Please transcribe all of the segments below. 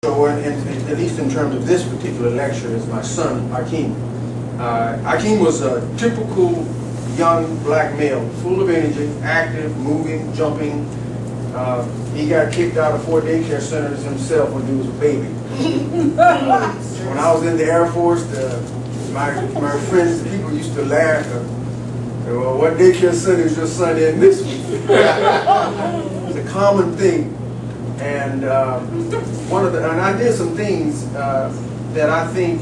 So, at least in terms of this particular lecture, is my son, Akeem. Akeem was a typical young black male, full of energy, active, moving, jumping. He got kicked out of 4 daycare centers himself when he was a baby. When I was in the Air Force, my friends, people used to laugh. Well, what daycare center is your son in this week? It's a common thing. And and I did some things that I think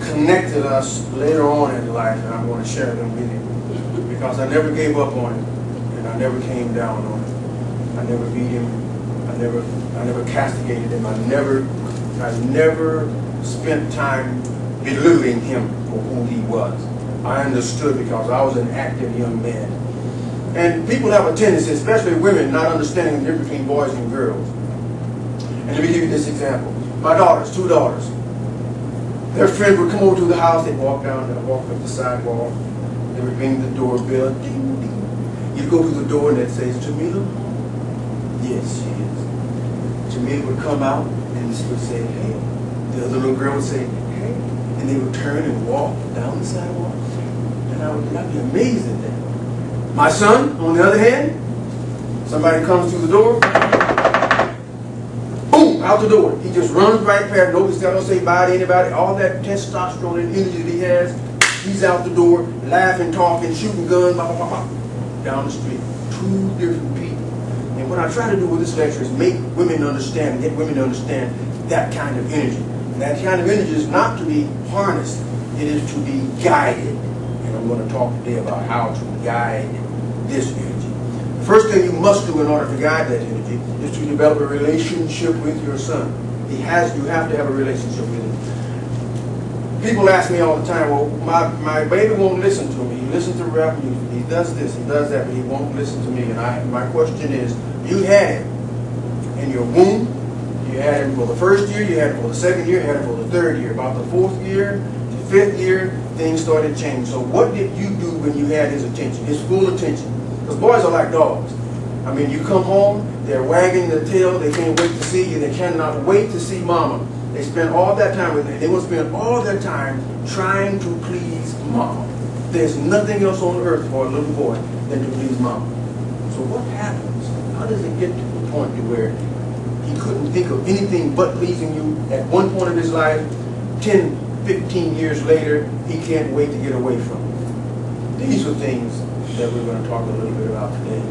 connected us later on in life, and I'm going to share them with you, because I never gave up on him, and I never came down on him. I never beat him. I never castigated him. I never spent time belittling him for who he was. I understood, because I was an active young man. And people have a tendency, especially women, not understanding the difference between boys and girls. And let me give you this example. My daughters, 2 daughters, their friend would come over to the house, they'd walk up the sidewalk, they would ring the doorbell, ding, ding. You'd go to the door and they'd say, "Is Jamila?" "Yes, she is." Jamila would come out and she would say, "Hey." The other little girl would say, "Hey." And they would turn and walk down the sidewalk. And I'd be amazed at that. My son, on the other hand, somebody comes through the door, boom, out the door. He just runs right past, nobody's got to say bye to anybody. All that testosterone and energy that he has, he's out the door, laughing, talking, shooting guns, blah, blah, blah, blah, down the street. 2 different people. And what I try to do with this lecture is make women understand, get women to understand that kind of energy. And that kind of energy is not to be harnessed, it is to be guided. And I'm going to talk today about how to guide this energy. The first thing you must do in order to guide that energy is to develop a relationship with your son. You have to have a relationship with him. People ask me all the time, "Well, my baby won't listen to me. He listens to rap music. He does this, he does that, but he won't listen to me." And my question is, you had him in your womb. You had him for the first year, you had him for the second year, you had him for the 3rd year. About the 4th year, the 5th year, things started changing. So what did you do when you had his attention, his full attention? Because boys are like dogs. I mean, you come home, they're wagging their tail, they can't wait to see you, they cannot wait to see mama. They spend all that time with her. They will spend all their time trying to please mama. There's nothing else on earth for a little boy than to please mama. So what happens? How does it get to the point to where he couldn't think of anything but pleasing you at one point of his life? 10, 15 years later, he can't wait to get away from you. These are things that we're going to talk a little bit about today.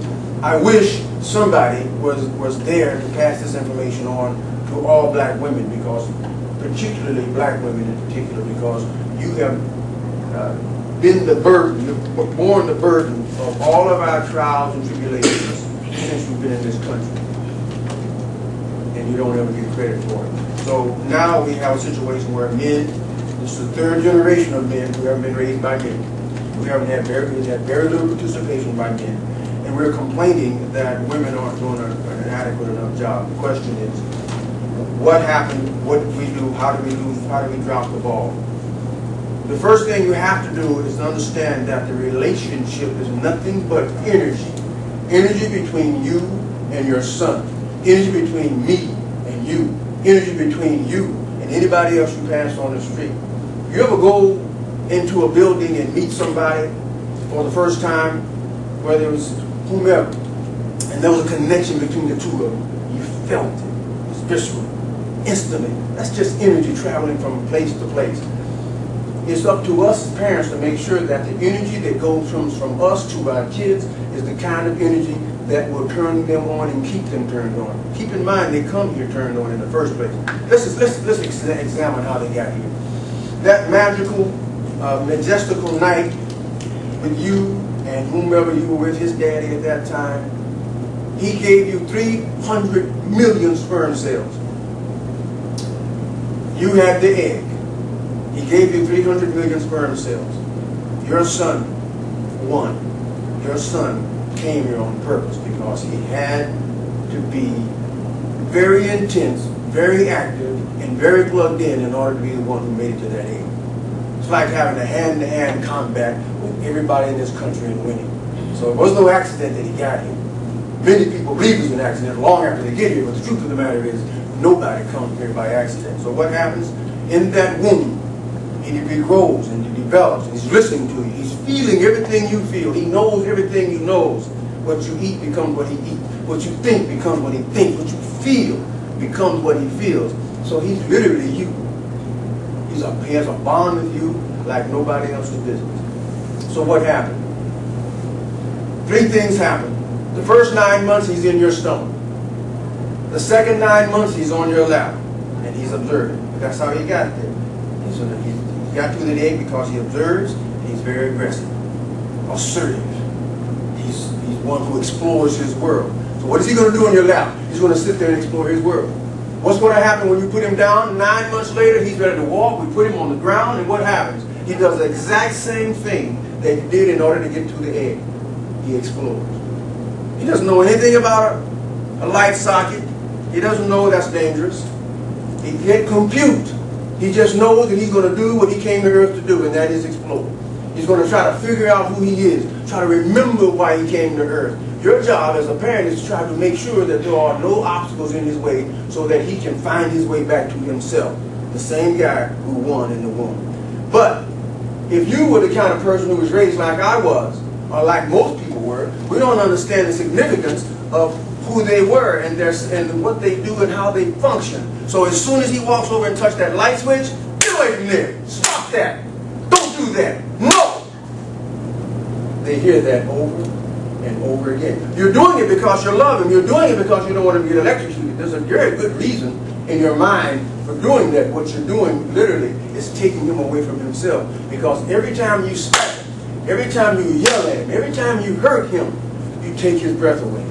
I wish somebody was there to pass this information on to all black women, because particularly black women in particular, because you have been the burden, you've borne the burden of all of our trials and tribulations since we've been in this country. And you don't ever get credit for it. So now we have a situation where men, this is the 3rd generation of men who haven't been raised by men. We haven't had very little participation by men. And we're complaining that women aren't doing an adequate enough job. The question is, what happened? What did we do? How did we drop the ball? The first thing you have to do is to understand that the relationship is nothing but energy. Energy between you and your son. Energy between me and you. Energy between you and anybody else you pass on the street. You ever go into a building and meet somebody for the first time, whether it was whomever, and there was a connection between the two of them? You felt it. It was visceral. Instantly. That's just energy traveling from place to place. It's up to us as parents to make sure that the energy that goes from us to our kids is the kind of energy that will turn them on and keep them turned on. Keep in mind, they come here turned on in the first place. Let's examine how they got here. That magical, majestical night with you and whomever you were with, his daddy at that time, he gave you 300 million sperm cells. You had the egg. He gave you 300 million sperm cells. Your son won. Your son came here on purpose because he had to be very intense, very active, and very plugged in order to be the one who made it to that egg. It's like having a hand-to-hand combat with everybody in this country and winning. So it was no accident that he got here. Many people believe it was an accident long after they get here, but the truth of the matter is, Nobody comes here by accident. So what happens in that womb? He grows and he develops, and he's listening to you. He's feeling everything you feel. He knows everything you knows. What you eat becomes what he eats. What you think becomes what he thinks. What you feel becomes what he feels. So he's literally you. He has a bond with you like nobody else in business. So what happened? 3 things happen. The first 9 months he's in your stomach. The second 9 months he's on your lap and he's observing. That's how he got there. He got through the egg because he observes and he's very aggressive, assertive. He's one who explores his world. So what is he going to do on your lap? He's going to sit there and explore his world. What's going to happen when you put him down? 9 months later, he's ready to walk. We put him on the ground, and what happens? He does the exact same thing that he did in order to get to the egg. He explores. He doesn't know anything about a light socket. He doesn't know that's dangerous. He can't compute. He just knows that he's going to do what he came to earth to do, and that is explore. He's going to try to figure out who he is, try to remember why he came to earth. Your job as a parent is to try to make sure that there are no obstacles in his way so that he can find his way back to himself, the same guy who won in the womb. But if you were the kind of person who was raised like I was, or like most people were, we don't understand the significance of who they were and what they do and how they function. So as soon as he walks over and touches that light switch, get away from there. Stop that. Don't do that. No. They hear that over and over again. You're doing it because you love him. You're doing it because you don't want him to get electrocuted. There's a very good reason in your mind for doing that. What you're doing literally is taking him away from himself. Because every time you slap him, every time you yell at him, every time you hurt him, you take his breath away.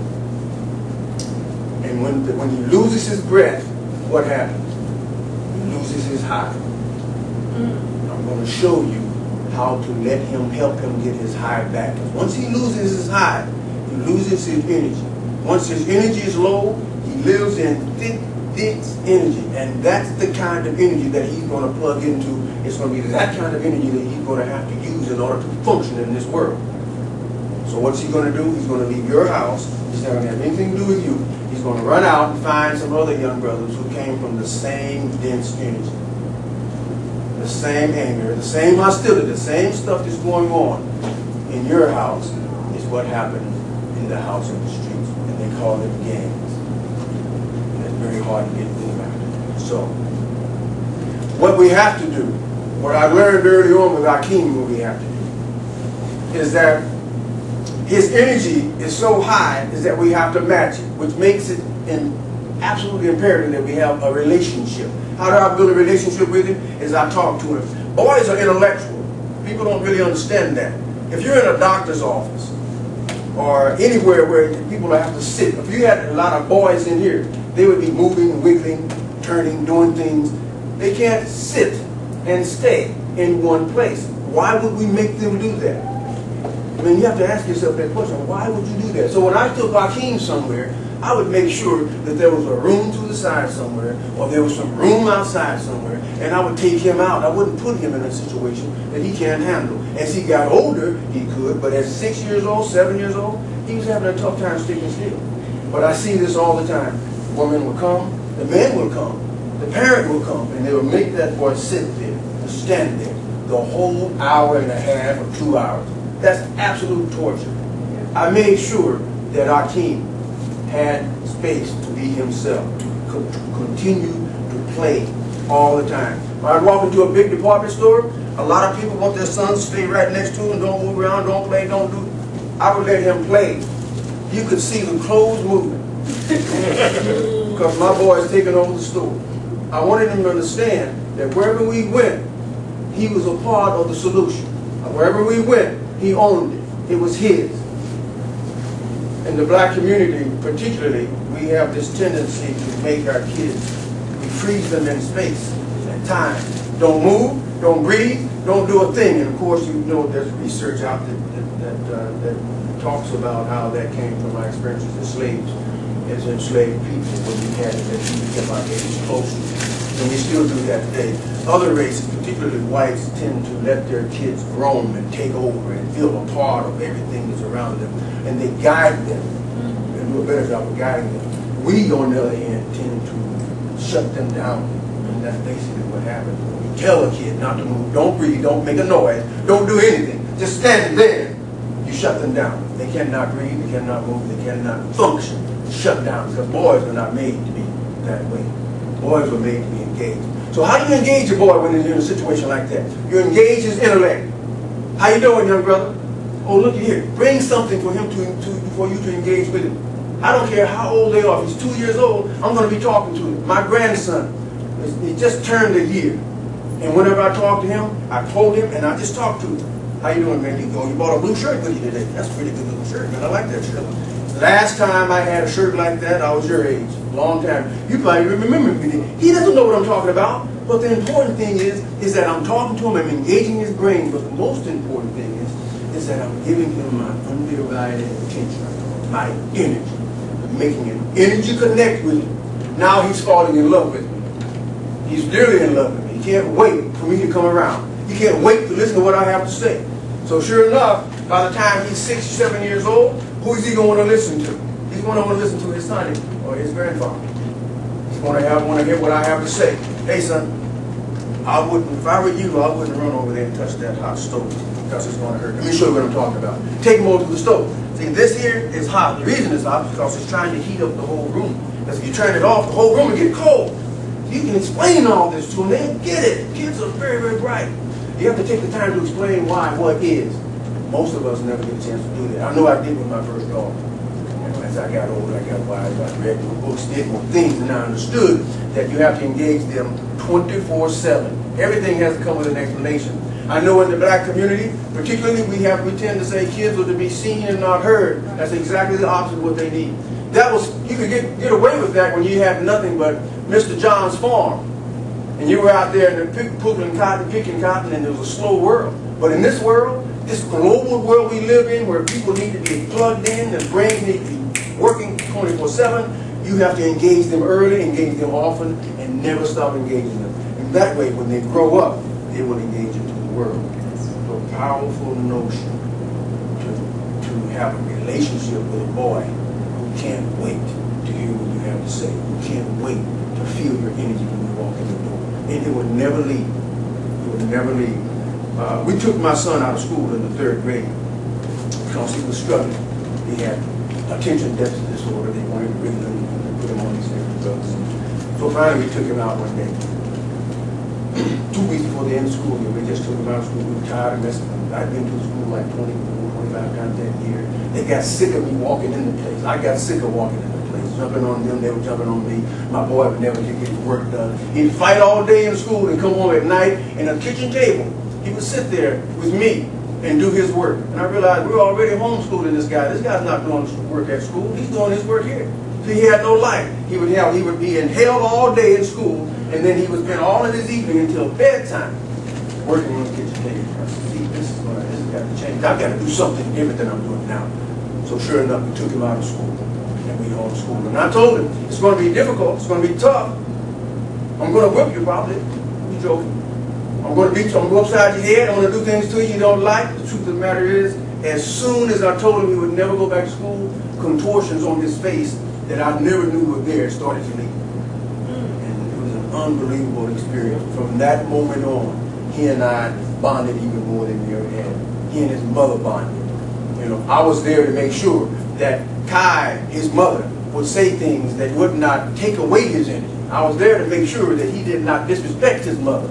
And when he loses his breath, what happens? He loses his high. I'm going to show you how to let him, help him get his high back. Because once he loses his high, he loses his energy. Once his energy is low, he lives in thick, dense energy. And that's the kind of energy that he's going to plug into. It's going to be that kind of energy that he's going to have to use in order to function in this world. So what's he going to do? He's going to leave your house. He's not going to have anything to do with you. He's going to run out and find some other young brothers who came from the same dense energy. The same anger, the same hostility, the same stuff that's going on in your house is what happened in the house of the streets. And they call it gangs. And it's very hard to get through that. So, what we have to do, what I learned early on with Akeem, what we have to do, is that his energy is so high is that we have to match it, which makes it absolutely imperative that we have a relationship. How do I build a relationship with him? Is I talk to him. Boys are intellectual. People don't really understand that. If you're in a doctor's office or anywhere where people have to sit, if you had a lot of boys in here, they would be moving, wiggling, turning, doing things. They can't sit and stay in one place. Why would we make them do that? I mean, you have to ask yourself that question. Why would you do that? So when I took Akeem somewhere, I would make sure that there was a room to the side somewhere, or there was some room outside somewhere, and I would take him out. I wouldn't put him in a situation that he can't handle. As he got older, he could, but at 6 years old, 7 years old, he was having a tough time sticking still. But I see this all the time. The woman will come, the man will come, the parent will come, and they will make that boy sit there, or stand there, the whole hour and a half or 2 hours. That's absolute torture. I made sure that Akeem had space to be himself, to continue to play all the time. When I walk into a big department store, a lot of people want their sons to stay right next to him, don't move around, don't play, don't do. I would let him play. You could see the clothes moving because my boy is taking over the store. I wanted him to understand that wherever we went, he was a part of the solution. Wherever we went, he owned it. It was his. In the black community, particularly, we have this tendency to make our kids, we freeze them in space and time. Don't move, don't breathe, don't do a thing. And of course, you know there's research out that talks about how that came from our experiences as slaves, as enslaved people, when we had that we kept our babies close. And we still do that today. Other races, particularly whites, tend to let their kids roam and take over and feel a part of everything that's around them. And they guide them and do a better job of guiding them. We, on the other hand, tend to shut them down. And that's basically what happens. When you tell a kid not to move, don't breathe, don't make a noise, don't do anything, just stand there, you shut them down. They cannot breathe, they cannot move, they cannot function. Shut down, because boys were not made to be that way. Boys were made to be engaged. So how do you engage a boy when you're in a situation like that? You engage his intellect. How you doing, young brother? Oh, look here. Bring something for him for you to engage with him. I don't care how old they are. If he's 2 years old, I'm going to be talking to him. My grandson, he just turned a year. And whenever I talk to him, I hold him and I just talk to him. How you doing, man? You bought a blue shirt with you today. That's a pretty good little shirt, man. I like that shirt. Last time I had a shirt like that, I was your age. Long time. You probably remember me. He doesn't know what I'm talking about. But the important thing is that I'm talking to him, I'm engaging his brain. But the most important thing is that I'm giving him my undivided attention, my energy. Making an energy connect with him. Now he's falling in love with me. He's really in love with me. He can't wait for me to come around. He can't wait to listen to what I have to say. So sure enough, by the time he's 6 or 7 years old, who is he going to listen to? He's going to want to listen to his son or his grandfather. He's going to want to hear what I have to say. Hey son, if I were you, I wouldn't run over there and touch that hot stove because it's going to hurt. Let me show you what I'm talking about. Take him over to the stove. See, this here is hot. The reason it's hot is because it's trying to heat up the whole room. Because if you turn it off, the whole room will get cold. You can explain all this to them. They get it. Kids are very, very bright. You have to take the time to explain why, what is. Most of us never get a chance to do that. I know I did with my first daughter. As I got older, I got wise, I read more books, did more things, and I understood that you have to engage them 24/7. Everything has to come with an explanation. I know in the black community, particularly, we tend to say kids are to be seen and not heard. That's exactly the opposite of what they need. You could get away with that when you had nothing but Mr. John's farm. And you were out there in the pulling cotton, picking cotton, and it was a slow world. But in this world, this global world we live in, where people need to be plugged in, and brains need to be working 24/7, you have to engage them early, engage them often, and never stop engaging them. And that way, when they grow up, they will engage into the world. It's a powerful notion to have a relationship with a boy who can't wait to hear what you have to say, who can't wait to feel your energy when you walk in the door. And it would never leave. It would never leave. We took my son out of school in the 3rd grade because he was struggling. He had attention deficit disorder. They wanted to bring him and put him on these different drugs. So finally we took him out one day. 2 weeks before the end of school year, we just took him out of school. We were tired of messing with him. I'd been to school like 25 times that year. They got sick of me walking in the place. I got sick of walking in the place. Jumping on them, they were jumping on me. My boy would never get his work done. He'd fight all day in school and come home at night, and at the kitchen table, he would sit there with me and do his work. And I realized we're already homeschooling this guy. This guy's not doing work at school. He's doing his work here. So he had no life. He would be in hell all day in school, and then he would spend all of his evening until bedtime working on the kitchen table. I said, see, this has got to change. I've got to do something different than I'm doing now. So sure enough, we took him out of school, and we homeschooled him. And I told him, it's going to be difficult. It's going to be tough. I'm going to whip you probably. I'm joking. I'm going to beat you. I'm going to go upside your head. I'm going to do things to you don't like. The truth of the matter is, as soon as I told him he would never go back to school, contortions on his face that I never knew were there started to leave. And it was an unbelievable experience. From that moment on, he and I bonded even more than we ever had. He and his mother bonded. You know, I was there to make sure that Kai, his mother, would say things that would not take away his energy. I was there to make sure that he did not disrespect his mother.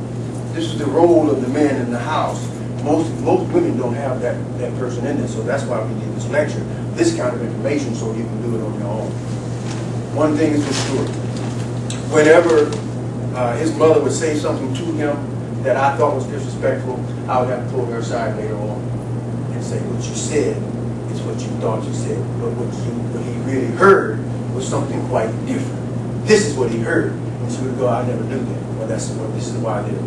This is the role of the man in the house. Most women don't have that person in there, so that's why we did this lecture, this kind of information, so you can do it on your own. One thing is for sure, whenever his mother would say something to him that I thought was disrespectful, I would have to pull her aside later on and say, what you said is what you thought you said, but what he really heard was something quite different. This is what he heard. And she would go, I never knew that. Well, this is why they're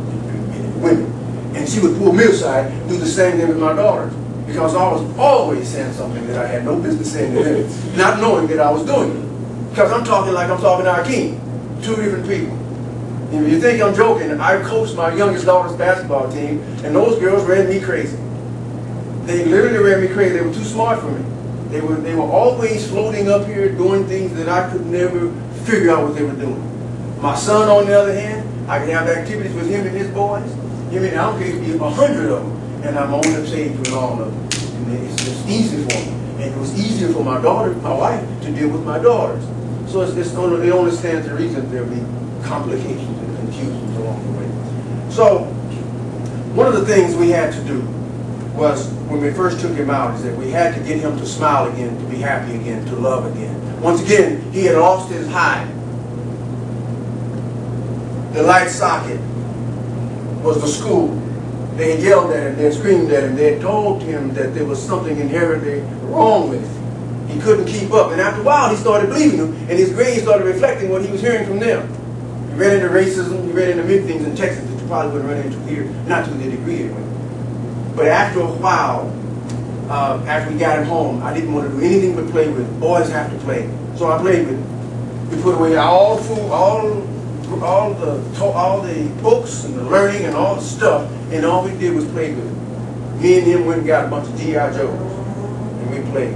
women. And she would pull me aside, do the same thing with my daughter. Because I was always saying something that I had no business saying to them, not knowing that I was doing it. Because I'm talking like I'm talking to our king. 2 different people. And if you think I'm joking, I coached my youngest daughter's basketball team, and those girls ran me crazy. They literally ran me crazy. They were too smart for me. They were always floating up here doing things that I could never figure out what they were doing. My son, on the other hand, I can have activities with him and his boys. I don't care if it be 100 of them, and I'm on the page with all of them. And it's just easy for me. And it was easier for my daughter, my wife, to deal with my daughters. So it only stands to reason there'll be complications and confusions along the way. So one of the things we had to do was, when we first took him out, is that we had to get him to smile again, to be happy again, to love again. Once again, he had lost his high. The light socket was the school. They had yelled at him, they had screamed at him, they had told him that there was something inherently wrong with him. He couldn't keep up. And after a while, he started believing them, and his grades started reflecting what he was hearing from them. He ran into racism, he ran into many things in Texas that you probably wouldn't run into here, not to the degree anyway. But after a while, after we got him home, I didn't want to do anything but play with him. Boys have to play. So I played with him. We put away all the food, all the books and the learning and all the stuff, and all we did was play with him. Me and him went and got a bunch of G.I. Joes, and we played.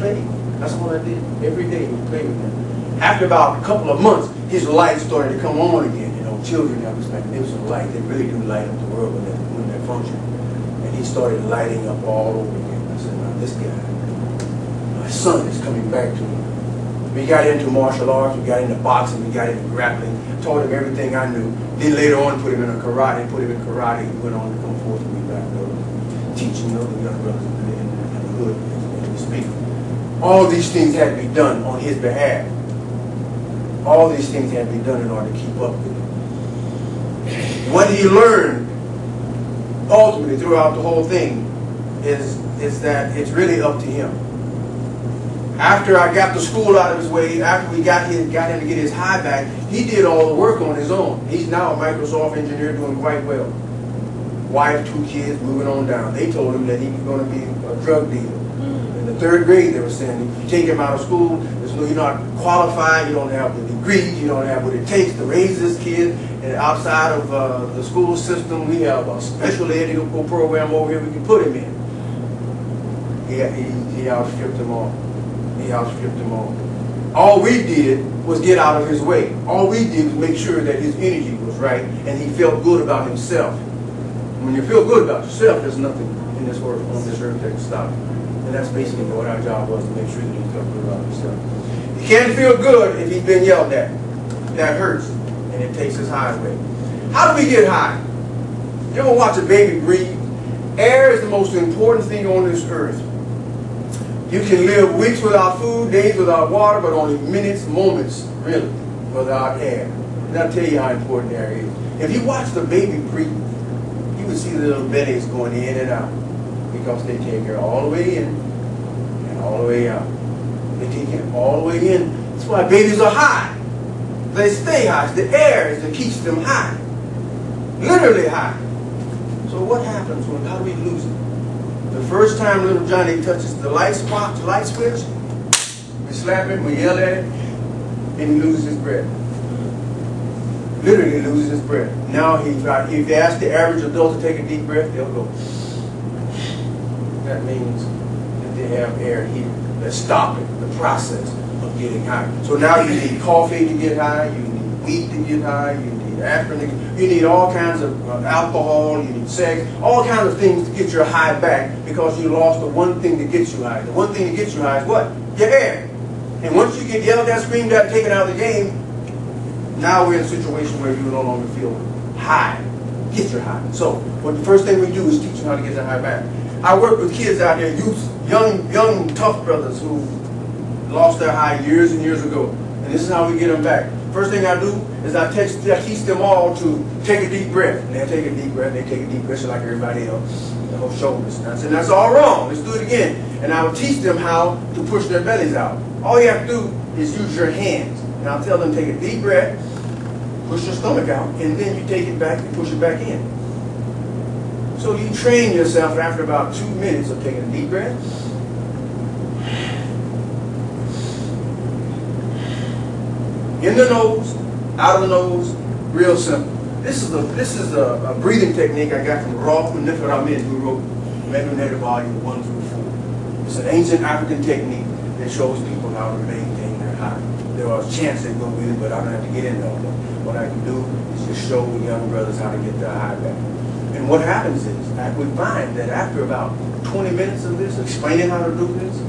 Played. That's what I did. Every day we played with him. After about a couple of months, his light started to come on again. Children have this magnificent light. They really do light up the world when they function. And he started lighting up all over again. I said, now this guy, my son is coming back to me. We got into martial arts, we got into boxing, we got into grappling, taught him everything I knew. Then later on put him in karate. He went on to come forth and be back teaching other young brothers in the hood as we speak. All these things had to be done on his behalf. All these things had to be done in order to keep up with him. What he learned ultimately throughout the whole thing is that it's really up to him. After I got the school out of his way, after we got him to get his high back, he did all the work on his own. He's now a Microsoft engineer doing quite well. Wife, 2 kids, moving on down. They told him that he was going to be a drug dealer. In the 3rd grade, they were saying, if you take him out of school, you're not qualified, you don't have the degrees, you don't have what it takes to raise this kid. And outside of the school system, we have a special educational program over here we can put him in. He outstripped them all. He outstripped them all. All we did was get out of his way. All we did was make sure that his energy was right and he felt good about himself. When you feel good about yourself, there's nothing in this world, on this earth that can stop you. And that's basically what our job was, to make sure that he felt good about himself. He can't feel good if he's been yelled at. That hurts, and it takes his high away. How do we get high? You ever watch a baby breathe? Air is the most important thing on this earth. You can live weeks without food, days without water, but only minutes, moments, really, without air. And I'll tell you how important air is. If you watch the baby breathe, you would see the little bellies going in and out, because they take air all the way in and all the way out. They take it all the way in. That's why babies are high. They stay high. It's the air is that keeps them high. Literally high. So what happens how do we lose it? The first time little Johnny touches the light switch, we slap him, we yell at him, and he loses his breath. Literally loses his breath. Now if you ask the average adult to take a deep breath, they'll go. That means that they have air here. That's stopping the process of getting high. So now you need coffee to get high, you need weed to get high, you need aspirin, you need all kinds of alcohol, you need sex, all kinds of things to get your high back, because you lost the one thing that gets you high. The one thing that gets you high is what? Your air. And once you get yelled at, screamed at, taken out of the game, now we're in a situation where you no longer feel high. Get your high. So the first thing we do is teach them how to get their high back. I work with kids out there, youth, young tough brothers who lost their high years and years ago. And this is how we get them back. First thing I do is I teach them all to take a deep breath. And they take a deep breath, they take a deep breath just like everybody else. The whole shoulders. And I said, that's all wrong. Let's do it again. And I will teach them how to push their bellies out. All you have to do is use your hands. And I'll tell them, take a deep breath, push your stomach out, and then you take it back and push it back in. So you train yourself after about 2 minutes of taking a deep breath. In the nose, out of the nose, real simple. This is a breathing technique I got from Rolf Nifaramin, who wrote Meditative Volume 1 through 4. It's an ancient African technique that shows people how to maintain their high. There are chances they're going to be, but I don't have to get into all that. What I can do is just show young brothers how to get their high back. And what happens is, we find that after about 20 minutes of this, explaining how to do this,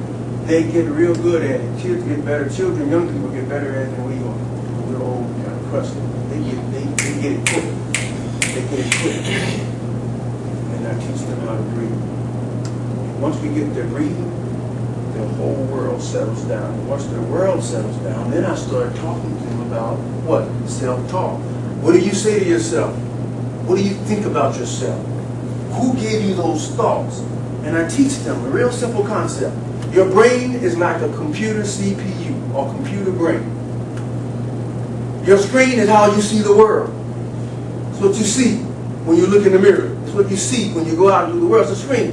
they get real good at it. Kids get better. Children, young people get better at it than we are. We're old, kind of crusty. They get it quick. They get it quick. And I teach them how to breathe. Once we get their breathing, the whole world settles down. And once their world settles down, then I start talking to them about what? Self-talk. What do you say to yourself? What do you think about yourself? Who gave you those thoughts? And I teach them a real simple concept. Your brain is like a computer CPU or computer brain. Your screen is how you see the world. It's what you see when you look in the mirror. It's what you see when you go out into the world. It's a screen.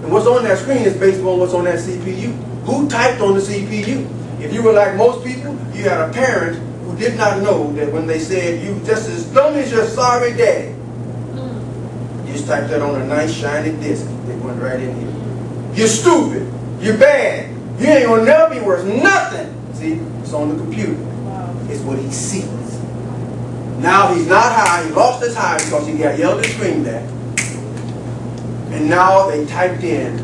And what's on that screen is based on what's on that CPU. Who typed on the CPU? If you were like most people, you had a parent who did not know that when they said, "You just as dumb as your sorry daddy," you just typed that on a nice shiny disk. It went right in here. You're stupid. You're bad. You ain't gonna never be worth nothing. See, it's on the computer. Wow. It's what he sees. Now he's not high. He lost his high because he got yelled and screamed at. And now they typed in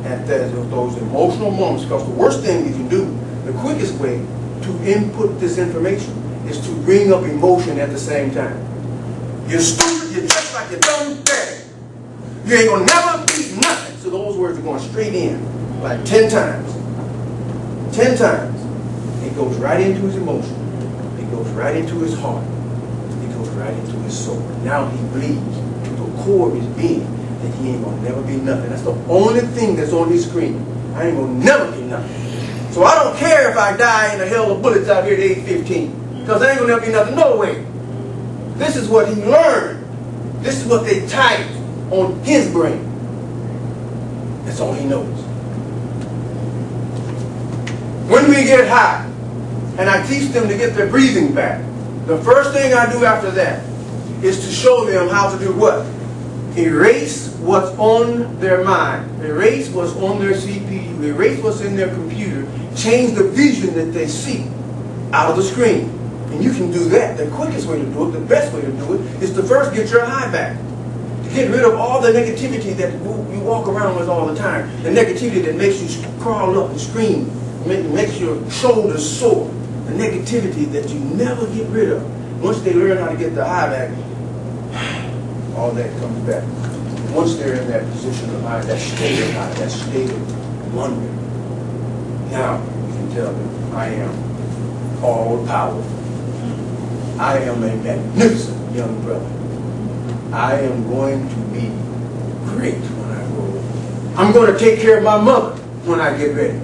at those emotional moments, because the worst thing you can do, the quickest way to input this information is to bring up emotion at the same time. You're stupid. You're just like your dumb daddy. You ain't gonna never be nothing. So those words are going straight in, like 10 times. 10 times. It goes right into his emotion. It goes right into his heart. It goes right into his soul. Now he believes to the core of his being that he ain't gonna never be nothing. That's the only thing that's on his screen. I ain't gonna never be nothing. So I don't care if I die in a hell of bullets out here at age 15, because I ain't gonna never be nothing. No way. This is what he learned. This is what they typed on his brain. That's all he knows. When we get high, and I teach them to get their breathing back, the first thing I do after that is to show them how to do what? Erase what's on their mind. Erase what's on their CPU. Erase what's in their computer. Change the vision that they see out of the screen. And you can do that. The quickest way to do it, the best way to do it, is to first get your high back. To get rid of all the negativity that you walk around with all the time. The negativity that makes you crawl up and scream. Makes your shoulders sore. The negativity that you never get rid of. Once they learn how to get the high back, all that comes back. Once they're in that position of high, that state of high, that state of wonder, now you can tell them, I am all powerful. I am a magnificent young brother. I am going to be great when I grow up. I'm going to take care of my mother when I get ready.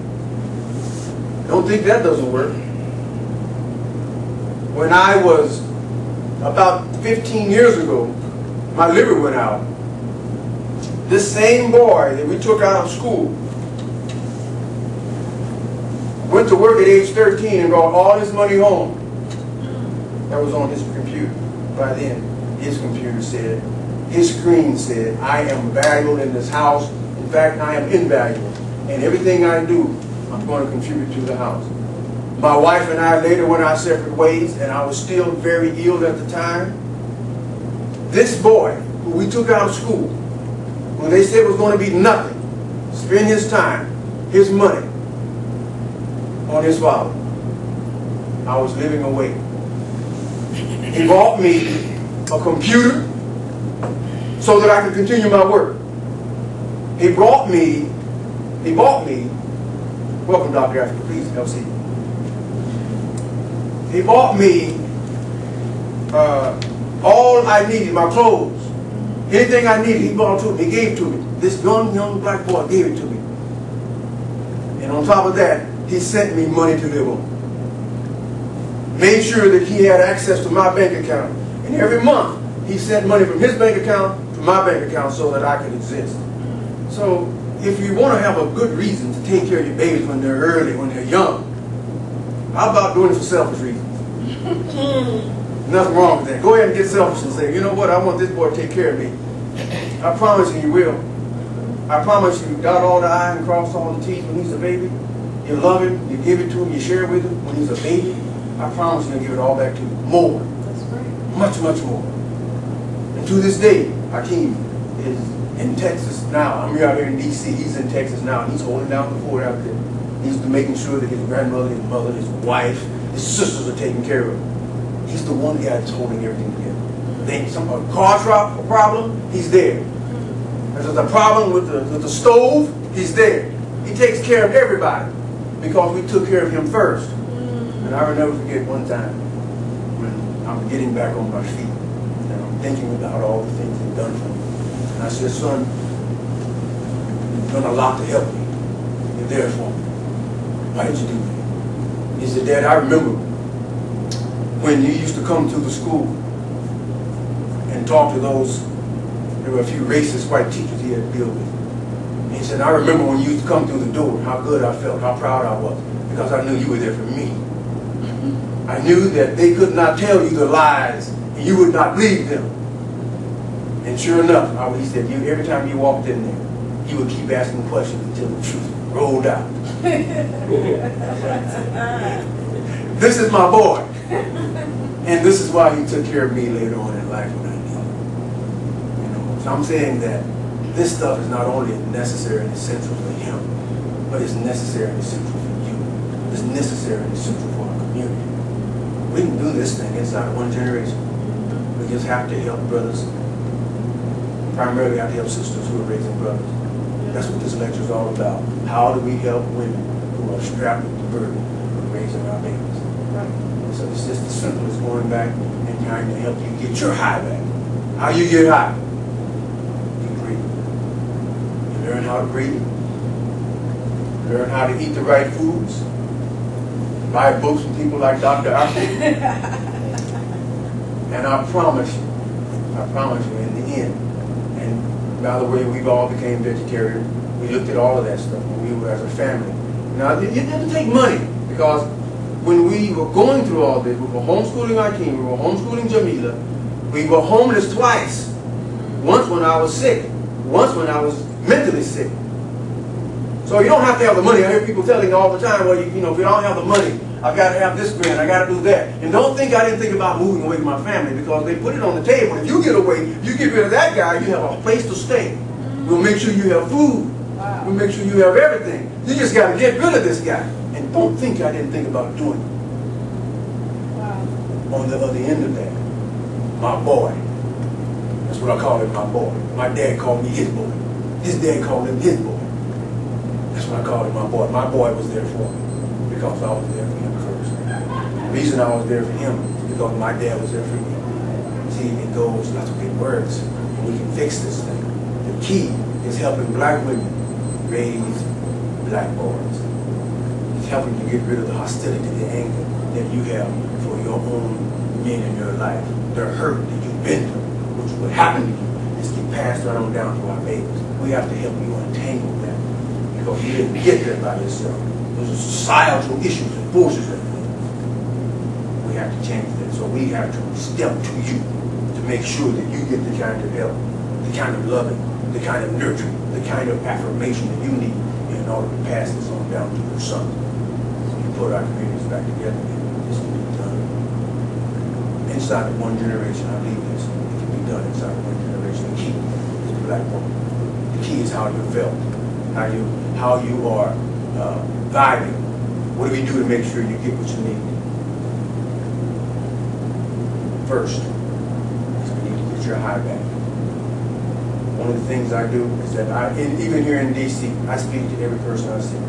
Don't think that doesn't work. When I was about 15 years ago, my liver went out. This same boy that we took out of school went to work at age 13 and brought all his money home. That was on his computer. By then, his computer said, his screen said, I am valuable in this house. In fact, I am invaluable. And everything I do, I'm going to contribute to the house. My wife and I later went our separate ways, and I was still very ill at the time. This boy, who we took out of school, when they said was going to be nothing, spend his time, his money, on his father. I was living away. He bought me a computer so that I could continue my work. He bought me, welcome Dr. Africa, please, LC. He bought me all I needed, my clothes. Anything I needed, he bought to me, he gave it to me. This young black boy gave it to me. And on top of that, he sent me money to live on. Made sure that he had access to my bank account. And every month, he sent money from his bank account to my bank account so that I could exist. So, if you want to have a good reason to take care of your babies when they're early, when they're young, how about doing it for selfish reasons? Nothing wrong with that. Go ahead and get selfish and say, you know what, I want this boy to take care of me. I promise you, he will. I promise you, dot all the I's and cross all the T's when he's a baby. you love him, you give it to him, you share it with him when he's a baby, I promise he'll give it all back to you. More. That's great. Much, much more. And to this day, Hakeem is in Texas now. I'm out here in D.C. He's in Texas now. And he's holding down the fort out there. He's making sure that his grandmother, his mother, his wife, his sisters are taken care of. He's the one guy that's holding everything together. Then some car problem, he's there. If there's a problem with the stove, he's there. He takes care of everybody because we took care of him first. And I will never forget one time when I'm getting back on my feet and I'm thinking about all the things he's done for me. And I said, son, you've done a lot to help me. You're there for me. Why did you do that? He said, Dad, I remember when you used to come to the school and talk to those, there were a few racist white teachers he had to deal with. And he said, I remember when you used to come through the door, how good I felt, how proud I was, because I knew you were there for me. I knew that they could not tell you the lies and you would not believe them. And sure enough, he said, every time you walked in there, you would keep asking questions until the truth rolled out. This is my boy. And this is why he took care of me later on in life when I needed it. So I'm saying that this stuff is not only necessary and essential for him, but it's necessary and essential for you. It's necessary and essential for our community. We can do this thing inside one generation. We just have to help brothers. Primarily have to help sisters who are raising brothers. That's what this lecture is all about. How do we help women who are strapped with the burden of raising our babies? Right. So it's just as simple as going back and trying to help you get your high back. How you get high? You breathe. You learn how to breathe. Learn how to eat the right foods. Buy books from people like Dr. Affirming. And I promise you, in the end, and by the way, we've all became vegetarian. We looked at all of that stuff when we were as a family. Now, it didn't take money, because when we were going through all this, we were homeschooling Hakeem, we were homeschooling Jamila, we were homeless twice. Once when I was sick, once when I was mentally sick. So you don't have to have the money. I hear people telling all the time, well, if you don't have the money, I've got to have this grant, I got to do that. And don't think I didn't think about moving away from my family, because they put it on the table. If you get away, you get rid of that guy, you have a place to stay. We'll make sure you have food. Wow. We'll make sure you have everything. You just got to get rid of this guy. And don't think I didn't think about doing it. Wow. On the other end of that, my boy. That's what I call him, my boy. My dad called me his boy. His dad called him his boy. That's what I called him, my boy. My boy was there for me because I was there for him first. The reason I was there for him is because my dad was there for me. See, it goes, that's what it works. We can fix this thing. The key is helping black women raise black boys. It's helping you get rid of the hostility, the anger that you have for your own men in your life. The hurt that you've been through, which would happen to you, is get passed right on down to our babies. We have to help you untangle that, because you didn't get there by yourself. Those are societal issues and forces at play. We have to change that. So we have to step to you to make sure that you get the kind of help, the kind of loving, the kind of nurturing, the kind of affirmation that you need in order to pass this on down to your sons. So you put our communities back together, and this can be done. Inside of one generation, I believe this, it can be done inside of one generation. The key is the black woman. The key is how you felt, how you are vibing. What do we do to make sure you get what you need? First, is we need to get your high back. One of the things I do is that even here in D.C., I speak to every person I see.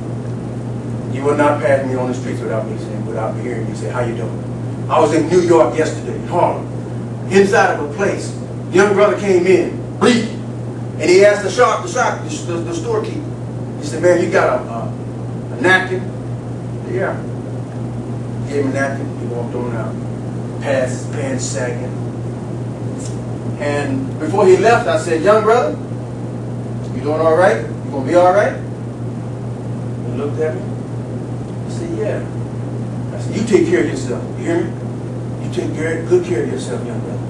You will not pass me on the streets without me hearing you say, how you doing? I was in New York yesterday, in Harlem, inside of a place. A young brother came in, bleeding, and he asked the storekeeper. He said, man, you got a napkin? Yeah. Gave him a napkin, he walked on out. Past his pants sagging. And before he left, I said, young brother, you doing all right? You gonna be all right? He looked at me. He said, yeah. I said, you take care of yourself. You hear me? You take good care of yourself, young brother.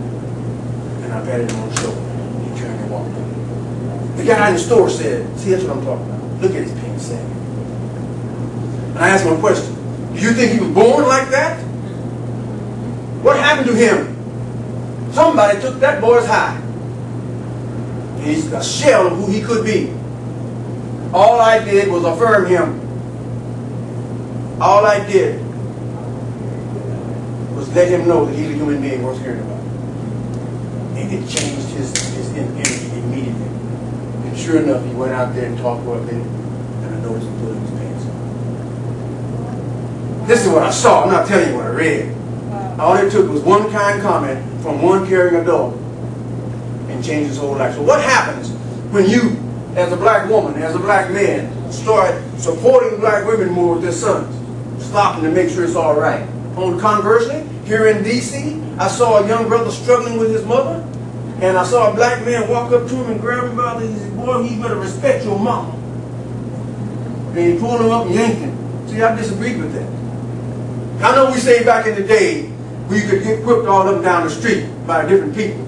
And I patted him on the shoulder. He turned and walked away. The guy in the store said, see, that's what I'm talking about. Look at his pants sagging. And I asked him a question. Do you think he was born like that? What happened to him? Somebody took that boy's high. He's a shell of who he could be. All I did was affirm him. All I did was let him know that he's a human being worth caring about. And it changed his energy immediately. And sure enough, he went out there and talked for a minute, and I noticed him pulling his pants up. This is what I saw. I'm not telling you what I read. All it took was one kind comment from one caring adult and changed his whole life. So what happens when you, as a black woman, as a black man, start supporting black women more with their sons, stopping to make sure it's all right? Conversely, here in D.C., I saw a young brother struggling with his mother, and I saw a black man walk up to him and grab him by the, he said, boy, you better respect your mama. And he pulled him up and yanked him. See, I disagreed with that. I know we say back in the day, we could get whipped all up and down the street by different people.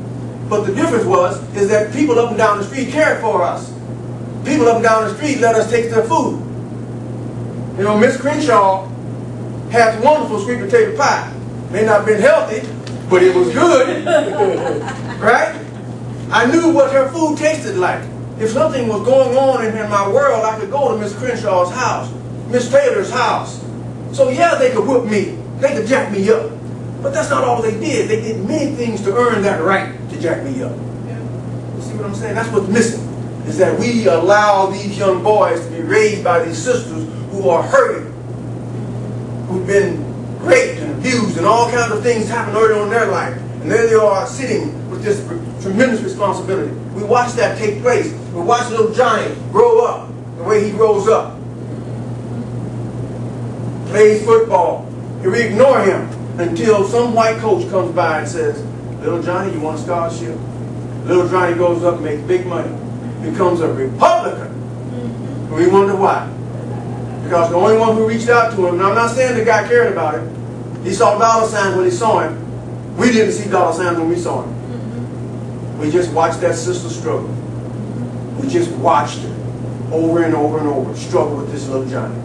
But the difference is that people up and down the street cared for us. People up and down the street let us take their food. You know, Miss Crenshaw had wonderful sweet potato pie. May not have been healthy, but it was good. Right? I knew what her food tasted like. If something was going on in my world, I could go to Miss Crenshaw's house, Miss Taylor's house. So yeah, they could whip me. They could jack me up. But that's not all they did. They did many things to earn that right to jack me up. You see what I'm saying? That's what's missing, is that we allow these young boys to be raised by these sisters who are hurting, who've been raped and abused and all kinds of things happen early on in their life. And there they are sitting with this tremendous responsibility. We watch that take place. We watch little Johnny grow up the way he grows up. Plays football. And we ignore him until some white coach comes by and says, little Johnny, you want a scholarship? Little Johnny goes up and makes big money. Becomes a Republican. And we wonder why. Because the only one who reached out to him, and I'm not saying the guy cared about him. He saw dollar signs when he saw him. We didn't see dollar signs when we saw him. We just watched that sister struggle. We just watched her over and over and over struggle with this little Johnny.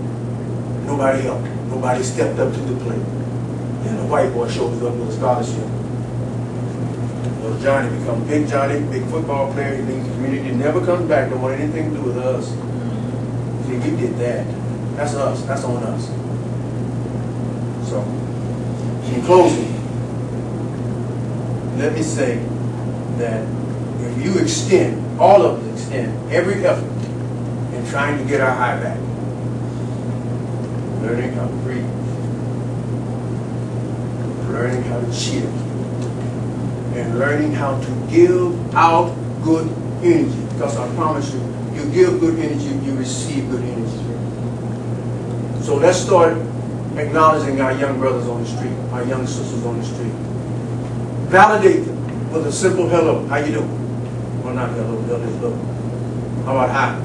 Nobody helped. Nobody stepped up to the plate. And the white boy shows up with a scholarship. Little Johnny becomes big Johnny, big football player. He leaves the community. He never comes back. Don't want anything to do with us. See, we did that. That's us. That's on us. So, in closing, let me say that if you extend, all of us extend every effort in trying to get our high back, learning how to breathe, learning how to chill, and learning how to give out good energy. Because I promise you, you give good energy, you receive good energy. So let's start acknowledging our young brothers on the street, our young sisters on the street. Validate them with a simple hello. How you doing? Well, not hello, hello. How about hi?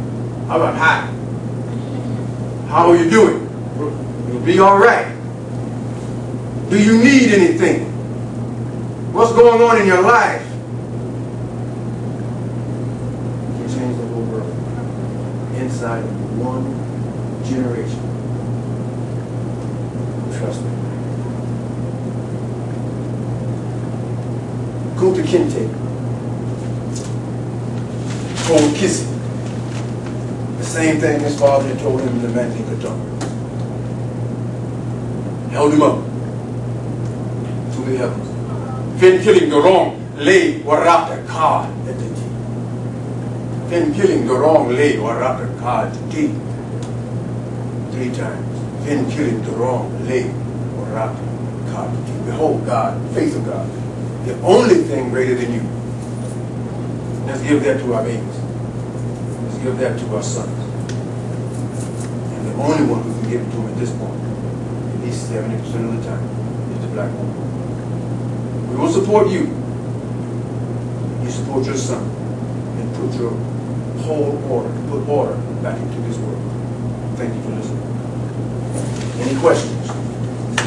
How about hi? How are you doing? You'll be all right. Do you need anything? What's going on in your life? You can change the whole world inside of one generation. Trust me. Kunta Kinte told Kissy the same thing his father had told him in the Manly Guitar. Held him up to the heavens. Fin killing the wrong lay warata card at the tea. Fin killing the wrong lay warata card at the tea. 3 times. Fin killing the wrong lay warata card at the tea. Behold God, face of God, the only thing greater than you. Let's give that to our babies. Let's give that to our sons. And the only one who can give it to them at this point, at least 70% of the time, is the black woman. We will support you. You support your son and put your whole order, put order back into this world. Thank you for listening. Any questions?